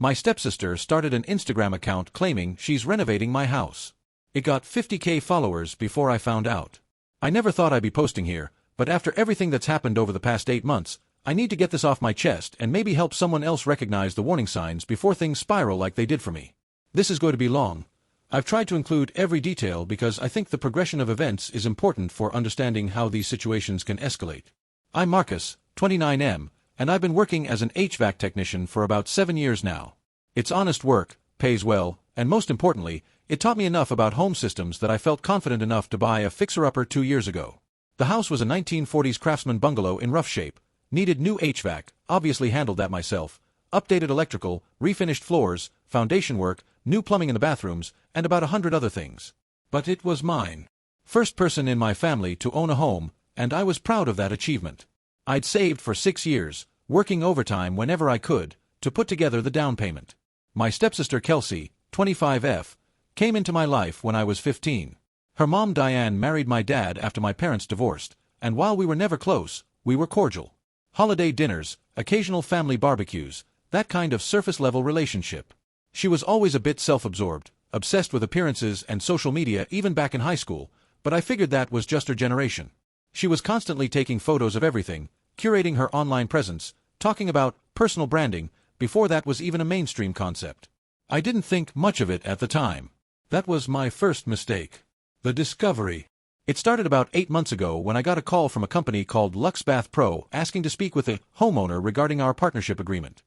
My stepsister started an Instagram account claiming she's renovating my house. It got 50K followers before I found out. I never thought I'd be posting here, but after everything that's happened over the past 8 months, I need to get this off my chest and maybe help someone else recognize the warning signs before things spiral like they did for me. This is going to be long. I've tried to include every detail because I think the progression of events is important for understanding how these situations can escalate. I'm Marcus, 29M, and I've been working as an HVAC technician for about 7 years now. It's honest work, pays well, and most importantly, it taught me enough about home systems that I felt confident enough to buy a fixer-upper 2 years ago. The house was a 1940s craftsman bungalow in rough shape, needed new HVAC, obviously handled that myself, updated electrical, refinished floors, foundation work, new plumbing in the bathrooms, and about 100 other things. But it was mine. First person in my family to own a home, and I was proud of that achievement. I'd saved for 6 years, working overtime whenever I could, to put together the down payment. My stepsister Kelsey, 25F, came into my life when I was 15. Her mom Diane married my dad after my parents divorced, and while we were never close, we were cordial. Holiday dinners, occasional family barbecues, that kind of surface-level relationship. She was always a bit self-absorbed, obsessed with appearances and social media even back in high school, but I figured that was just her generation. She was constantly taking photos of everything, curating her online presence, talking about personal branding, before that was even a mainstream concept. I didn't think much of it at the time. That was my first mistake. The discovery. It started about 8 months ago when I got a call from a company called Lux Bath Pro asking to speak with a homeowner regarding our partnership agreement.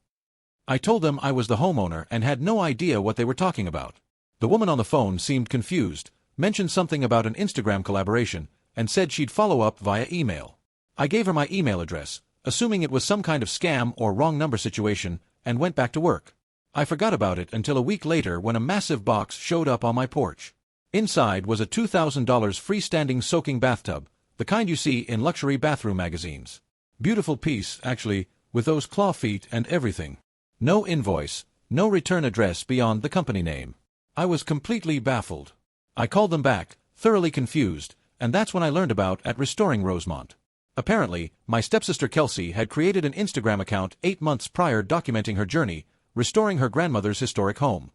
I told them I was the homeowner and had no idea what they were talking about. The woman on the phone seemed confused, mentioned something about an Instagram collaboration, and said she'd follow up via email. I gave her my email address, assuming it was some kind of scam or wrong number situation, and went back to work. I forgot about it until a week later when a massive box showed up on my porch. Inside was a $2,000 freestanding soaking bathtub, the kind you see in luxury bathroom magazines. Beautiful piece, actually, with those claw feet and everything. No invoice, no return address beyond the company name. I was completely baffled. I called them back, thoroughly confused, and that's when I learned about at Restoring Rosemont. Apparently, my stepsister Kelsey had created an Instagram account 8 months prior documenting her journey, restoring her grandmother's historic home.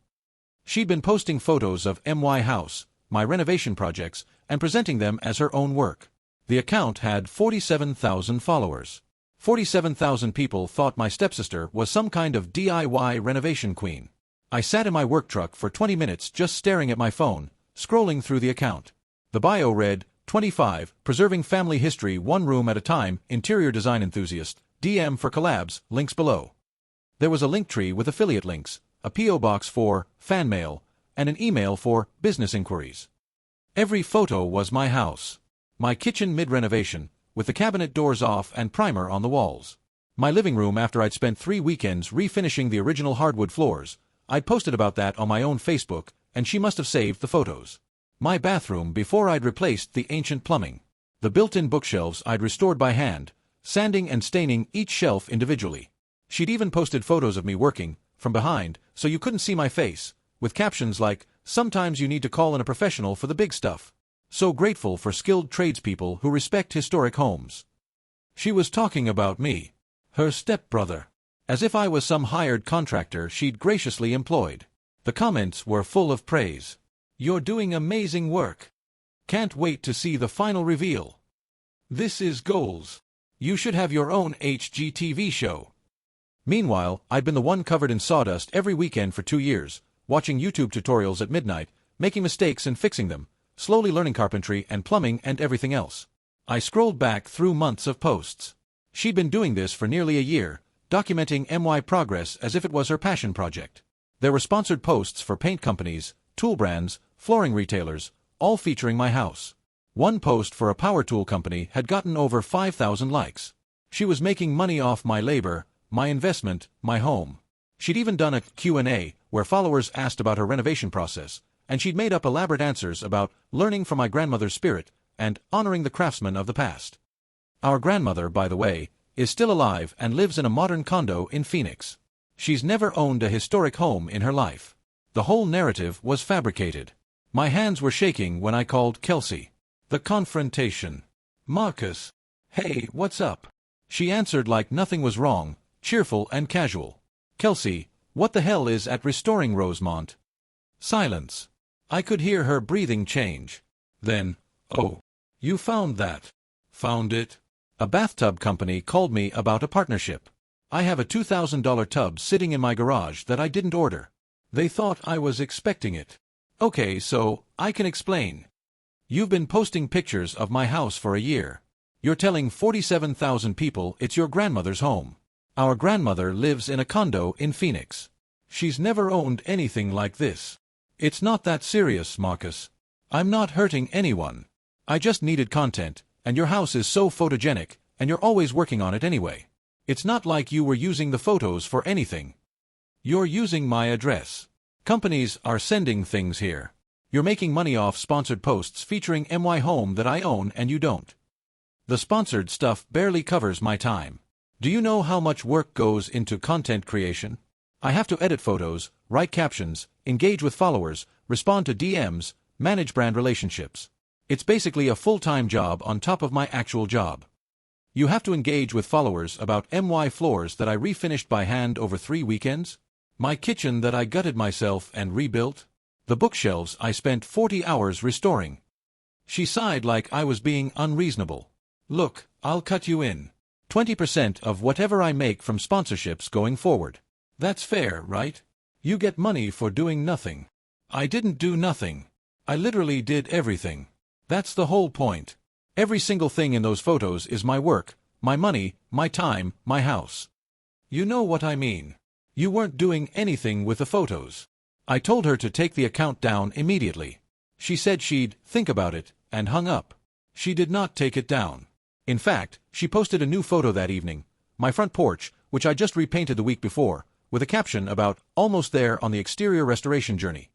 She'd been posting photos of my house, my renovation projects, and presenting them as her own work. The account had 47,000 followers. 47,000 people thought my stepsister was some kind of DIY renovation queen. I sat in my work truck for 20 minutes just staring at my phone, scrolling through the account. The bio read, 25, preserving family history one room at a time, interior design enthusiast, DM for collabs, links below. There was a link tree with affiliate links, a P.O. box for fan mail, and an email for business inquiries. Every photo was my house. My kitchen mid-renovation, with the cabinet doors off and primer on the walls. My living room after I'd spent 3 weekends refinishing the original hardwood floors. I'd posted about that on my own Facebook, and she must have saved the photos. My bathroom before I'd replaced the ancient plumbing. The built-in bookshelves I'd restored by hand, sanding and staining each shelf individually. She'd even posted photos of me working, from behind, so you couldn't see my face, with captions like, "Sometimes you need to call in a professional for the big stuff." So grateful for skilled tradespeople who respect historic homes. She was talking about me, her stepbrother, as if I was some hired contractor she'd graciously employed. The comments were full of praise. "You're doing amazing work. Can't wait to see the final reveal. This is goals. You should have your own HGTV show." Meanwhile, I'd been the one covered in sawdust every weekend for 2 years, watching YouTube tutorials at midnight, making mistakes and fixing them, slowly learning carpentry and plumbing and everything else. I scrolled back through months of posts. She'd been doing this for nearly a year, documenting my progress as if it was her passion project. There were sponsored posts for paint companies, tool brands, flooring retailers, all featuring my house. One post for a power tool company had gotten over 5,000 likes. She was making money off my labor, my investment, my home. She'd even done a Q&A where followers asked about her renovation process, and she'd made up elaborate answers about learning from my grandmother's spirit and honoring the craftsmen of the past. Our grandmother, by the way, is still alive and lives in a modern condo in Phoenix. She's never owned a historic home in her life. The whole narrative was fabricated. My hands were shaking when I called Kelsey. The confrontation. "Marcus. Hey, what's up?" She answered like nothing was wrong, cheerful and casual. "Kelsey, What the hell is at Restoring Rosemont? Silence. I could hear her breathing change. Then, oh, you found that. Found it? A bathtub company called me about a partnership. I have a $2,000 tub sitting in my garage that I didn't order. They thought I was expecting it. Okay, so, I can explain. You've been posting pictures of my house for a year. You're telling 47,000 people it's your grandmother's home. Our grandmother lives in a condo in Phoenix. She's never owned anything like this. It's not that serious, Marcus. I'm not hurting anyone. I just needed content, and your house is so photogenic, and you're always working on it anyway. It's not like you were using the photos for anything. You're using my address. Companies are sending things here. You're making money off sponsored posts featuring my home that I own and you don't. The sponsored stuff barely covers my time. Do you know how much work goes into content creation? I have to edit photos, write captions, engage with followers, respond to DMs, manage brand relationships. It's basically a full-time job on top of my actual job. You have to engage with followers about my floors that I refinished by hand over 3 weekends, my kitchen that I gutted myself and rebuilt, the bookshelves I spent 40 hours restoring. She sighed like I was being unreasonable. Look, I'll cut you in. 20% of whatever I make from sponsorships going forward. That's fair, right? You get money for doing nothing. I didn't do nothing. I literally did everything. That's the whole point. Every single thing in those photos is my work, my money, my time, my house. You know what I mean. You weren't doing anything with the photos. I told her to take the account down immediately. She said she'd think about it, and hung up. She did not take it down. In fact, she posted a new photo that evening, my front porch, which I just repainted the week before, with a caption about almost there on the exterior restoration journey.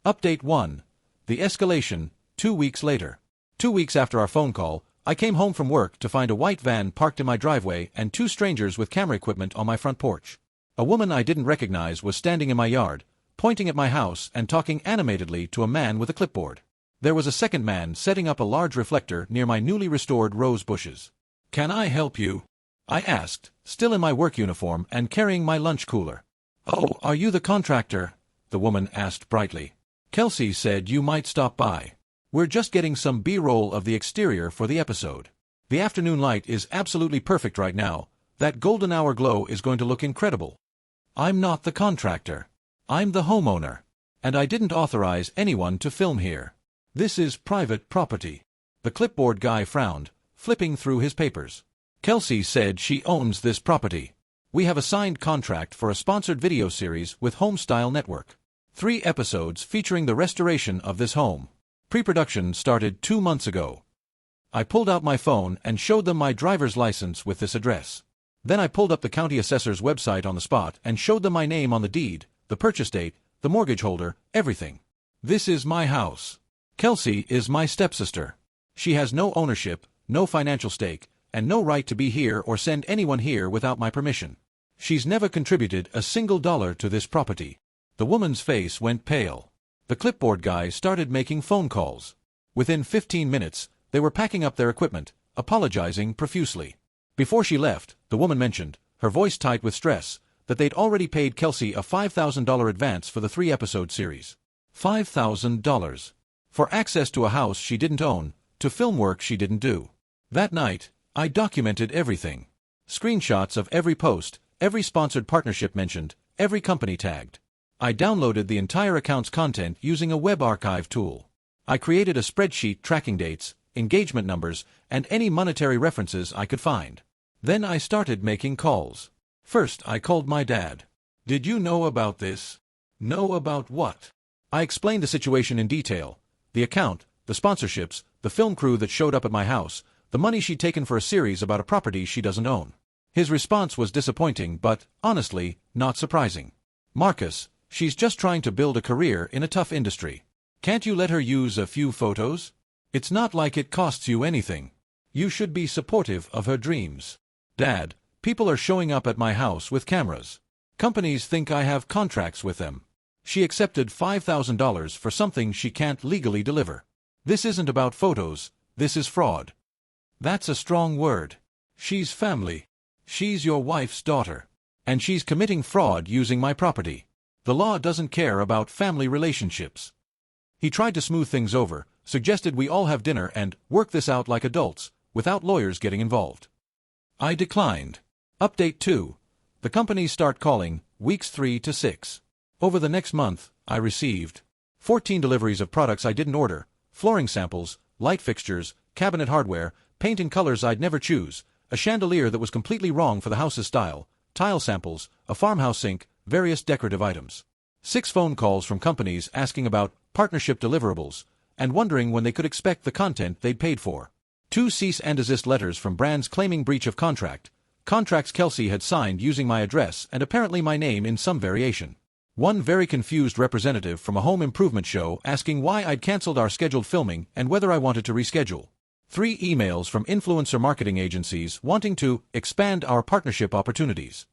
Update 1. The Escalation, 2 weeks later. 2 weeks after our phone call, I came home from work to find a white van parked in my driveway and 2 strangers with camera equipment on my front porch. A woman I didn't recognize was standing in my yard, pointing at my house and talking animatedly to a man with a clipboard. There was a second man setting up a large reflector near my newly restored rose bushes. "Can I help you?" I asked, still in my work uniform and carrying my lunch cooler. "Oh, are you the contractor?" the woman asked brightly. "Kelsey said you might stop by. We're just getting some B-roll of the exterior for the episode. The afternoon light is absolutely perfect right now. That golden hour glow is going to look incredible." "I'm not the contractor. I'm the homeowner. And I didn't authorize anyone to film here. This is private property." The clipboard guy frowned, flipping through his papers. "Kelsey said she owns this property. We have a signed contract for a sponsored video series with Homestyle Network. 3 episodes featuring the restoration of this home. Pre-production started 2 months ago." I pulled out my phone and showed them my driver's license with this address. Then I pulled up the county assessor's website on the spot and showed them my name on the deed, the purchase date, the mortgage holder, everything. "This is my house. Kelsey is my stepsister. She has no ownership, no financial stake, and no right to be here or send anyone here without my permission. She's never contributed a single dollar to this property." The woman's face went pale. The clipboard guy started making phone calls. Within 15 minutes, they were packing up their equipment, apologizing profusely. Before she left, the woman mentioned, her voice tight with stress, that they'd already paid Kelsey a $5,000 advance for the 3-episode series. $5,000. For access to a house she didn't own, to film work she didn't do. That night, I documented everything. Screenshots of every post, every sponsored partnership mentioned, every company tagged. I downloaded the entire account's content using a web archive tool. I created a spreadsheet tracking dates, engagement numbers, and any monetary references I could find. Then I started making calls. First, I called my dad. "Did you know about this?" "Know about what?" I explained the situation in detail. The account, the sponsorships, the film crew that showed up at my house, the money she'd taken for a series about a property she doesn't own. His response was disappointing but, honestly, not surprising. "Marcus, she's just trying to build a career in a tough industry. Can't you let her use a few photos? It's not like it costs you anything. You should be supportive of her dreams." "Dad, people are showing up at my house with cameras. Companies think I have contracts with them." She accepted $5,000 for something she can't legally deliver. "This isn't about photos, this is fraud." "That's a strong word. She's family. She's your wife's daughter. And she's committing fraud using my property. The law doesn't care about family relationships. He tried to smooth things over, suggested we all have dinner and work this out like adults, without lawyers getting involved. I declined. Update 2. The companies start calling, weeks 3 to 6. Over the next month, I received 14 deliveries of products I didn't order, flooring samples, light fixtures, cabinet hardware, paint in colors I'd never choose, a chandelier that was completely wrong for the house's style, tile samples, a farmhouse sink, various decorative items. 6 phone calls from companies asking about partnership deliverables, and wondering when they could expect the content they'd paid for. 2 cease and desist letters from brands claiming breach of contract, contracts Kelsey had signed using my address and apparently my name in some variation. 1 very confused representative from a home improvement show asking why I'd cancelled our scheduled filming and whether I wanted to reschedule. 3 emails from influencer marketing agencies wanting to expand our partnership opportunities.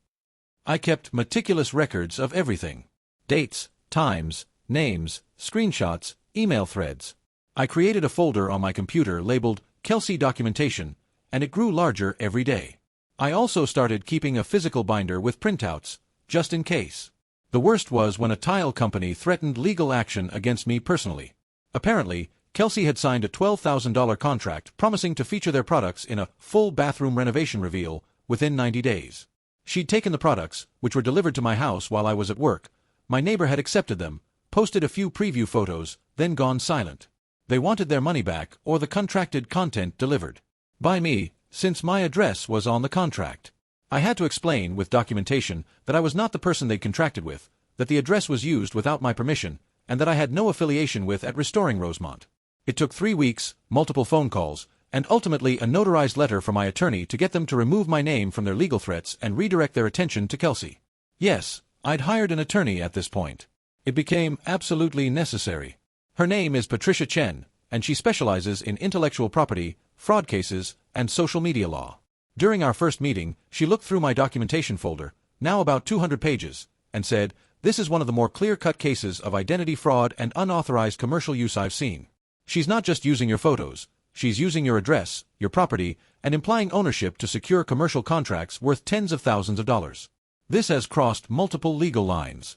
I kept meticulous records of everything. Dates, times, names, screenshots, email threads. I created a folder on my computer labeled Kelsey Documentation, and it grew larger every day. I also started keeping a physical binder with printouts, just in case. The worst was when a tile company threatened legal action against me personally. Apparently, Kelsey had signed a $12,000 contract promising to feature their products in a full bathroom renovation reveal within 90 days. She'd taken the products, which were delivered to my house while I was at work. My neighbor had accepted them, posted a few preview photos, then gone silent. They wanted their money back or the contracted content delivered by me, since my address was on the contract. I had to explain with documentation that I was not the person they'd contracted with, that the address was used without my permission, and that I had no affiliation with at Restoring Rosemont. It took 3 weeks, multiple phone calls, and ultimately a notarized letter from my attorney to get them to remove my name from their legal threats and redirect their attention to Kelsey. Yes, I'd hired an attorney at this point. It became absolutely necessary. Her name is Patricia Chen, and she specializes in intellectual property, fraud cases, and social media law. During our first meeting, she looked through my documentation folder, now about 200 pages, and said, "This is one of the more clear-cut cases of identity fraud and unauthorized commercial use I've seen. She's not just using your photos, she's using your address, your property, and implying ownership to secure commercial contracts worth tens of thousands of dollars. This has crossed multiple legal lines.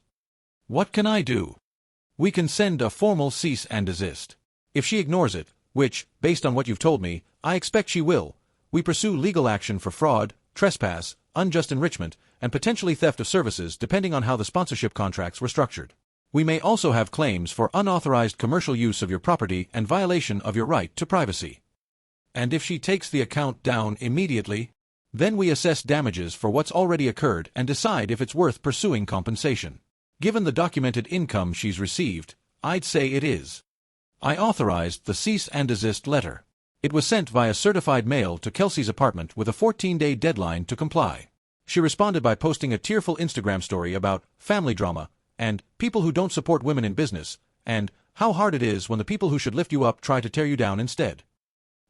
What can I do? We can send a formal cease and desist. If she ignores it, which, based on what you've told me, I expect she will, we pursue legal action for fraud, trespass, unjust enrichment, and potentially theft of services depending on how the sponsorship contracts were structured. We may also have claims for unauthorized commercial use of your property and violation of your right to privacy. And if she takes the account down immediately, then we assess damages for what's already occurred and decide if it's worth pursuing compensation. Given the documented income she's received, I'd say it is." I authorized the cease and desist letter. It was sent via certified mail to Kelsey's apartment with a 14-day deadline to comply. She responded by posting a tearful Instagram story about family drama, and people who don't support women in business, and how hard it is when the people who should lift you up try to tear you down instead.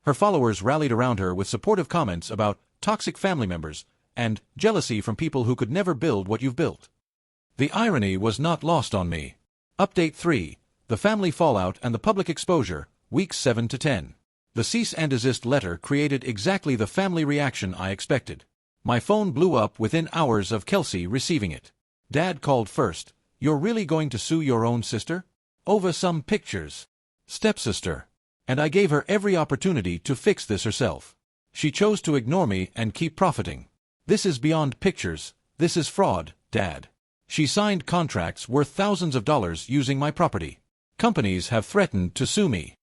Her followers rallied around her with supportive comments about toxic family members and jealousy from people who could never build what you've built. The irony was not lost on me. Update 3. The family fallout and the public exposure, weeks 7 to 10. The cease and desist letter created exactly the family reaction I expected. My phone blew up within hours of Kelsey receiving it. Dad called first. "You're really going to sue your own sister? Over some pictures? Stepsister." And I gave her every opportunity to fix this herself. She chose to ignore me and keep profiting. "This is beyond pictures. This is fraud, Dad. She signed contracts worth thousands of dollars using my property. Companies have threatened to sue me.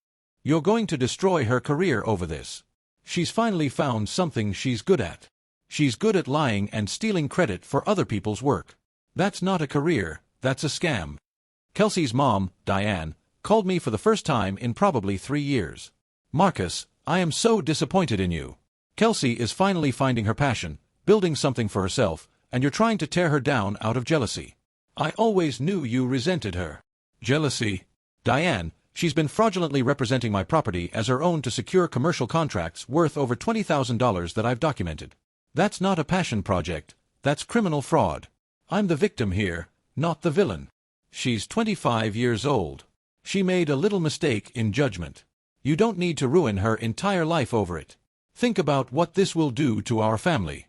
You're going to destroy her career over this. She's finally found something she's good at. She's good at lying and stealing credit for other people's work. That's not a career, that's a scam." Kelsey's mom, Diane, called me for the first time in probably 3 years. "Marcus, I am so disappointed in you. Kelsey is finally finding her passion, building something for herself, and you're trying to tear her down out of jealousy. I always knew you resented her." "Jealousy? Diane, she's been fraudulently representing my property as her own to secure commercial contracts worth over $20,000 that I've documented. That's not a passion project, that's criminal fraud. I'm the victim here, not the villain. She's 25 years old. She made a little mistake in judgment. You don't need to ruin her entire life over it. Think about what this will do to our family.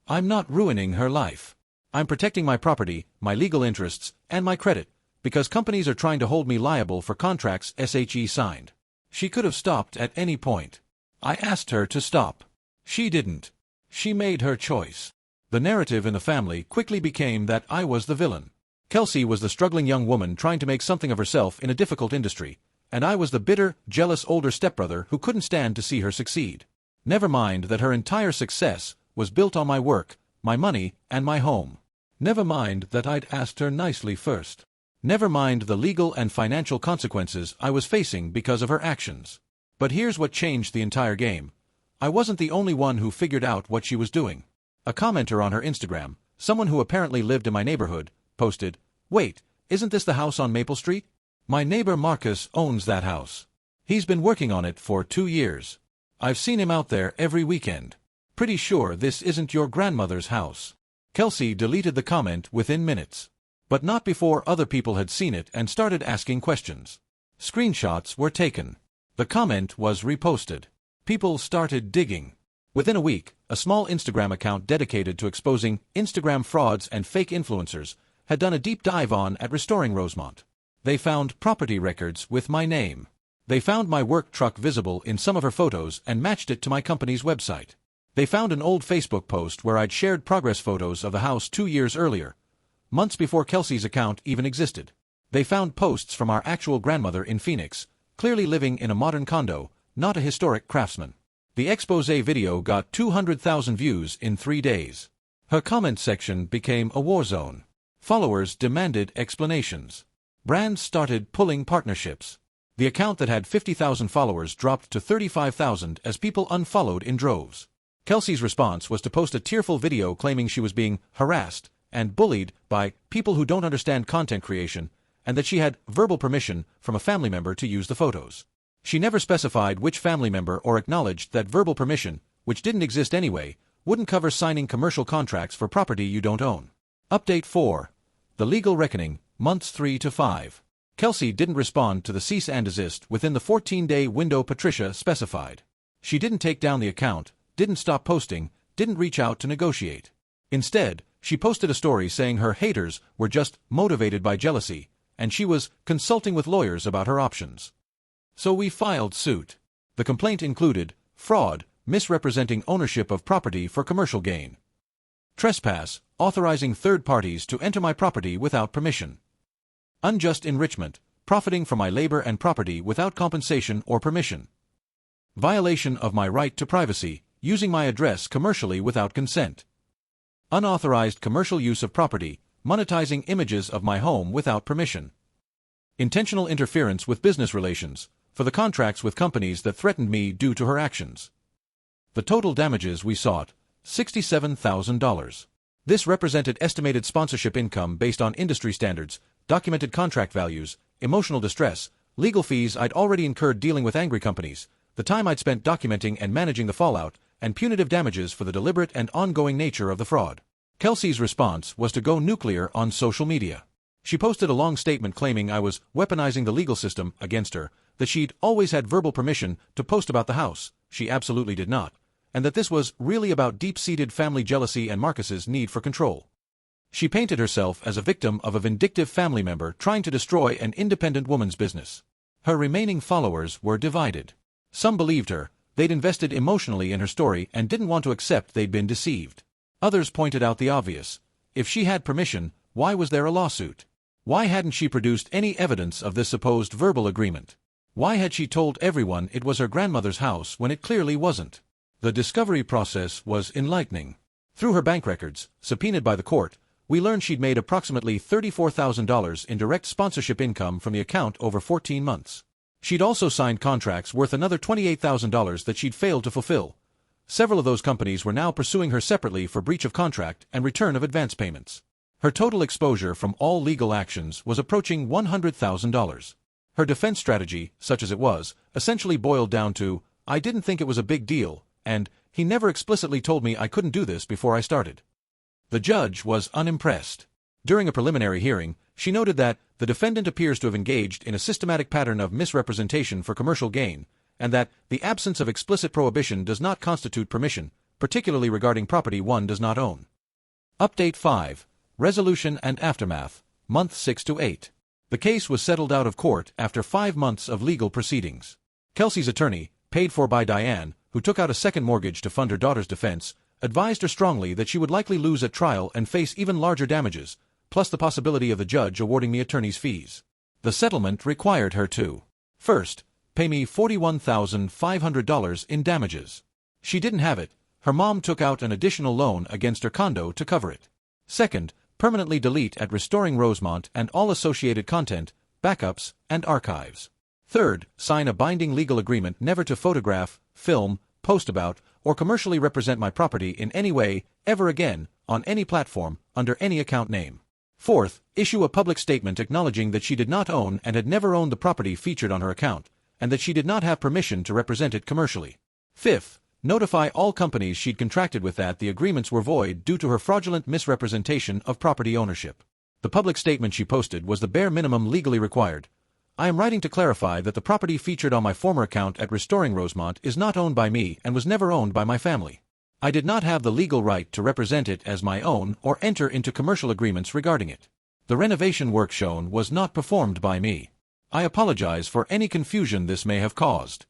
I'm not ruining her life. I'm protecting my property, my legal interests, and my credit, because companies are trying to hold me liable for contracts she signed. She could have stopped at any point. I asked her to stop. She didn't. She made her choice. The narrative in the family quickly became that I was the villain. Kelsey was the struggling young woman trying to make something of herself in a difficult industry, and I was the bitter, jealous older stepbrother who couldn't stand to see her succeed. Never mind that her entire success was built on my work, my money, and my home. Never mind that I'd asked her nicely first. Never mind the legal and financial consequences I was facing because of her actions. But here's what changed the entire game. I wasn't the only one who figured out what she was doing. A commenter on her Instagram, someone who apparently lived in my neighborhood, posted, "Wait, isn't this the house on Maple Street? My neighbor Marcus owns that house. He's been working on it for 2 years. I've seen him out there every weekend. Pretty sure this isn't your grandmother's house." Kelsey deleted the comment within minutes. But not before other people had seen it and started asking questions. Screenshots were taken. The comment was reposted. People started digging. Within a week, a small Instagram account dedicated to exposing Instagram frauds and fake influencers had done a deep dive on at Restoring Rosemont. They found property records with my name. They found my work truck visible in some of her photos and matched it to my company's website. They found an old Facebook post where I'd shared progress photos of the house 2 years earlier, months before Kelsey's account even existed. They found posts from our actual grandmother in Phoenix, clearly living in a modern condo, not a historic craftsman. The expose video got 200,000 views in 3 days. Her comment section became a war zone. Followers demanded explanations. Brands started pulling partnerships. The account that had 50,000 followers dropped to 35,000 as people unfollowed in droves. Kelsey's response was to post a tearful video claiming she was being harassed and bullied by people who don't understand content creation, and that she had verbal permission from a family member to use the photos. She never specified which family member or acknowledged that verbal permission, which didn't exist anyway, wouldn't cover signing commercial contracts for property you don't own. Update 4. The Legal Reckoning, Months 3 to 5. Kelsey didn't respond to the cease and desist within the 14-day window Patricia specified. She didn't take down the account, didn't stop posting, didn't reach out to negotiate. Instead, she posted a story saying her haters were just motivated by jealousy, and she was consulting with lawyers about her options. So we filed suit. The complaint included fraud, misrepresenting ownership of property for commercial gain; trespass, authorizing third parties to enter my property without permission; unjust enrichment, profiting from my labor and property without compensation or permission; violation of my right to privacy, using my address commercially without consent; unauthorized commercial use of property, monetizing images of my home without permission; intentional interference with business relations, for the contracts with companies that threatened me due to her actions. The total damages we sought, $67,000. This represented estimated sponsorship income based on industry standards, documented contract values, emotional distress, legal fees I'd already incurred dealing with angry companies, the time I'd spent documenting and managing the fallout, and punitive damages for the deliberate and ongoing nature of the fraud. Kelsey's response was to go nuclear on social media. She posted a long statement claiming I was weaponizing the legal system against her, that she'd always had verbal permission to post about the house, she absolutely did not, and that this was really about deep-seated family jealousy and Marcus's need for control. She painted herself as a victim of a vindictive family member trying to destroy an independent woman's business. Her remaining followers were divided. Some believed her, they'd invested emotionally in her story and didn't want to accept they'd been deceived. Others pointed out the obvious. If she had permission, why was there a lawsuit? Why hadn't she produced any evidence of this supposed verbal agreement? Why had she told everyone it was her grandmother's house when it clearly wasn't? The discovery process was enlightening. Through her bank records, subpoenaed by the court, we learned she'd made approximately $34,000 in direct sponsorship income from the account over 14 months. She'd also signed contracts worth another $28,000 that she'd failed to fulfill. Several of those companies were now pursuing her separately for breach of contract and return of advance payments. Her total exposure from all legal actions was approaching $100,000. Her defense strategy, such as it was, essentially boiled down to, "I didn't think it was a big deal," and "he never explicitly told me I couldn't do this before I started." The judge was unimpressed. During a preliminary hearing, she noted that the defendant appears to have engaged in a systematic pattern of misrepresentation for commercial gain, and that the absence of explicit prohibition does not constitute permission, particularly regarding property one does not own. Update 5. Resolution and Aftermath, Month 6 to 8. The case was settled out of court after 5 months of legal proceedings. Kelsey's attorney, paid for by Diane, who took out a second mortgage to fund her daughter's defense, advised her strongly that she would likely lose at trial and face even larger damages, plus the possibility of the judge awarding me attorney's fees. The settlement required her to, first, pay me $41,500 in damages. She didn't have it. Her mom took out an additional loan against her condo to cover it. Second, permanently delete at Restoring Rosemont and all associated content, backups, and archives. Third, sign a binding legal agreement never to photograph, film, post about, or commercially represent my property in any way, ever again, on any platform, under any account name. Fourth, issue a public statement acknowledging that she did not own and had never owned the property featured on her account, and that she did not have permission to represent it commercially. Fifth, notify all companies she'd contracted with that the agreements were void due to her fraudulent misrepresentation of property ownership. The public statement she posted was the bare minimum legally required. I am writing to clarify that the property featured on my former account at Restoring Rosemont is not owned by me and was never owned by my family. I did not have the legal right to represent it as my own or enter into commercial agreements regarding it. The renovation work shown was not performed by me. I apologize for any confusion this may have caused.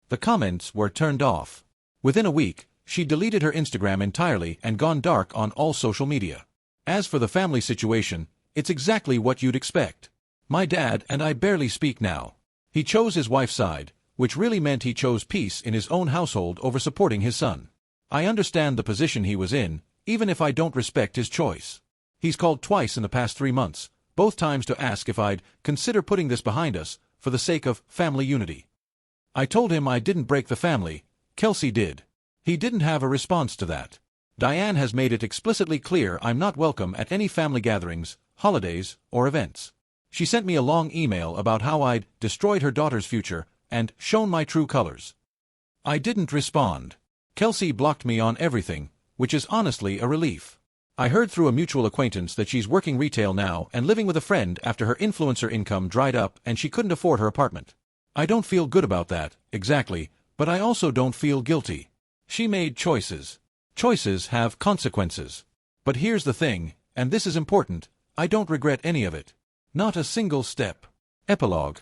The comments were turned off. Within a week, she deleted her Instagram entirely and gone dark on all social media. As for the family situation, it's exactly what you'd expect. My dad and I barely speak now. He chose his wife's side, which really meant he chose peace in his own household over supporting his son. I understand the position he was in, even if I don't respect his choice. He's called twice in the past 3 months, both times to ask if I'd consider putting this behind us, for the sake of family unity. I told him I didn't break the family. Kelsey did. He didn't have a response to that. Diane has made it explicitly clear I'm not welcome at any family gatherings, holidays, or events. She sent me a long email about how I'd destroyed her daughter's future and shown my true colors. I didn't respond. Kelsey blocked me on everything, which is honestly a relief. I heard through a mutual acquaintance that she's working retail now and living with a friend after her influencer income dried up and she couldn't afford her apartment. I don't feel good about that, exactly, but I also don't feel guilty. She made choices. Choices have consequences. But here's the thing, and this is important, I don't regret any of it. Not a single step. Epilogue.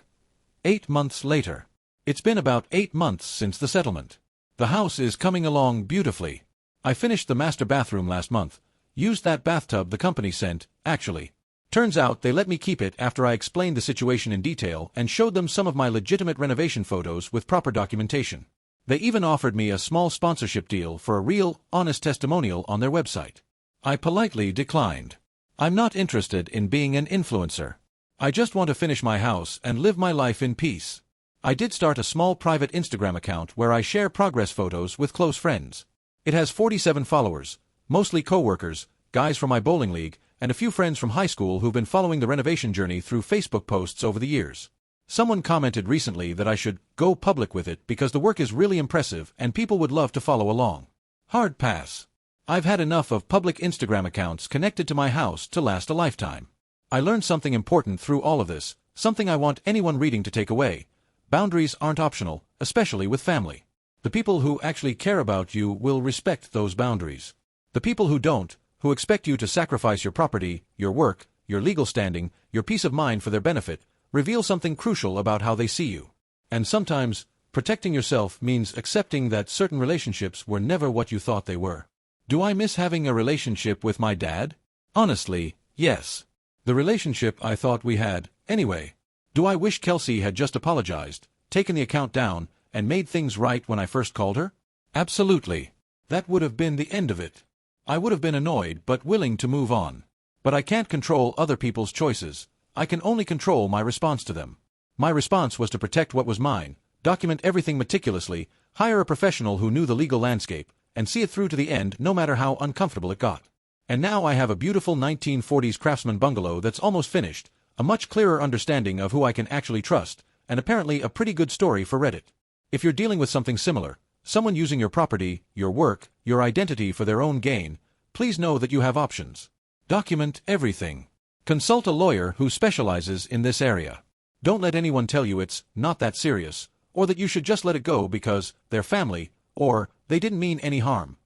8 months later. It's been about 8 months since the settlement. The house is coming along beautifully. I finished the master bathroom last month. Used that bathtub the company sent, actually. Turns out they let me keep it after I explained the situation in detail and showed them some of my legitimate renovation photos with proper documentation. They even offered me a small sponsorship deal for a real, honest testimonial on their website. I politely declined. I'm not interested in being an influencer. I just want to finish my house and live my life in peace. I did start a small private Instagram account where I share progress photos with close friends. It has 47 followers, mostly co-workers, guys from my bowling league, and a few friends from high school who've been following the renovation journey through Facebook posts over the years. Someone commented recently that I should go public with it because the work is really impressive and people would love to follow along. Hard pass. I've had enough of public Instagram accounts connected to my house to last a lifetime. I learned something important through all of this, something I want anyone reading to take away. Boundaries aren't optional, especially with family. The people who actually care about you will respect those boundaries. The people who don't, who expect you to sacrifice your property, your work, your legal standing, your peace of mind for their benefit, reveal something crucial about how they see you. And sometimes, protecting yourself means accepting that certain relationships were never what you thought they were. Do I miss having a relationship with my dad? Honestly, yes. The relationship I thought we had, anyway. Do I wish Kelsey had just apologized, taken the account down, and made things right when I first called her? Absolutely. That would have been the end of it. I would have been annoyed but willing to move on. But I can't control other people's choices. I can only control my response to them. My response was to protect what was mine, document everything meticulously, hire a professional who knew the legal landscape, and see it through to the end no matter how uncomfortable it got. And now I have a beautiful 1940s craftsman bungalow that's almost finished, a much clearer understanding of who I can actually trust, and apparently a pretty good story for Reddit. If you're dealing with something similar, someone using your property, your work, your identity for their own gain, please know that you have options. Document everything. Consult a lawyer who specializes in this area. Don't let anyone tell you it's not that serious, or that you should just let it go because they're family, or they didn't mean any harm.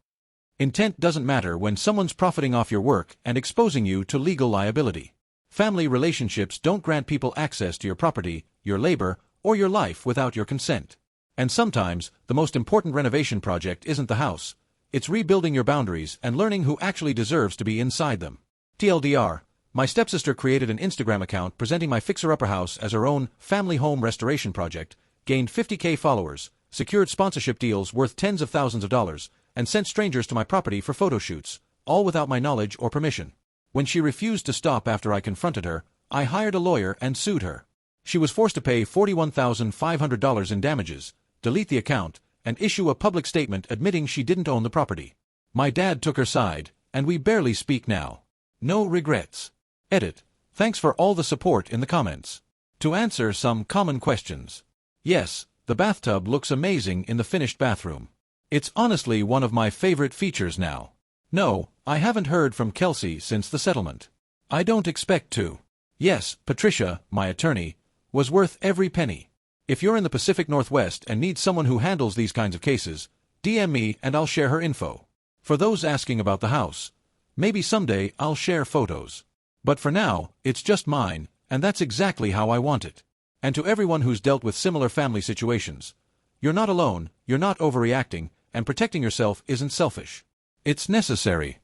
Intent doesn't matter when someone's profiting off your work and exposing you to legal liability. Family relationships don't grant people access to your property, your labor, or your life without your consent. And sometimes, the most important renovation project isn't the house. It's rebuilding your boundaries and learning who actually deserves to be inside them. TLDR, my stepsister created an Instagram account presenting my fixer-upper house as her own family home restoration project, gained 50K followers, secured sponsorship deals worth tens of thousands of dollars, and sent strangers to my property for photo shoots, all without my knowledge or permission. When she refused to stop after I confronted her, I hired a lawyer and sued her. She was forced to pay $41,500 in damages, delete the account, and issue a public statement admitting she didn't own the property. My dad took her side, and we barely speak now. No regrets. Edit. Thanks for all the support in the comments. To answer some common questions. Yes, the bathtub looks amazing in the finished bathroom. It's honestly one of my favorite features now. No, I haven't heard from Kelsey since the settlement. I don't expect to. Yes, Patricia, my attorney, was worth every penny. If you're in the Pacific Northwest and need someone who handles these kinds of cases, DM me and I'll share her info. For those asking about the house, maybe someday I'll share photos. But for now, it's just mine, and that's exactly how I want it. And to everyone who's dealt with similar family situations, you're not alone, you're not overreacting, and protecting yourself isn't selfish. It's necessary.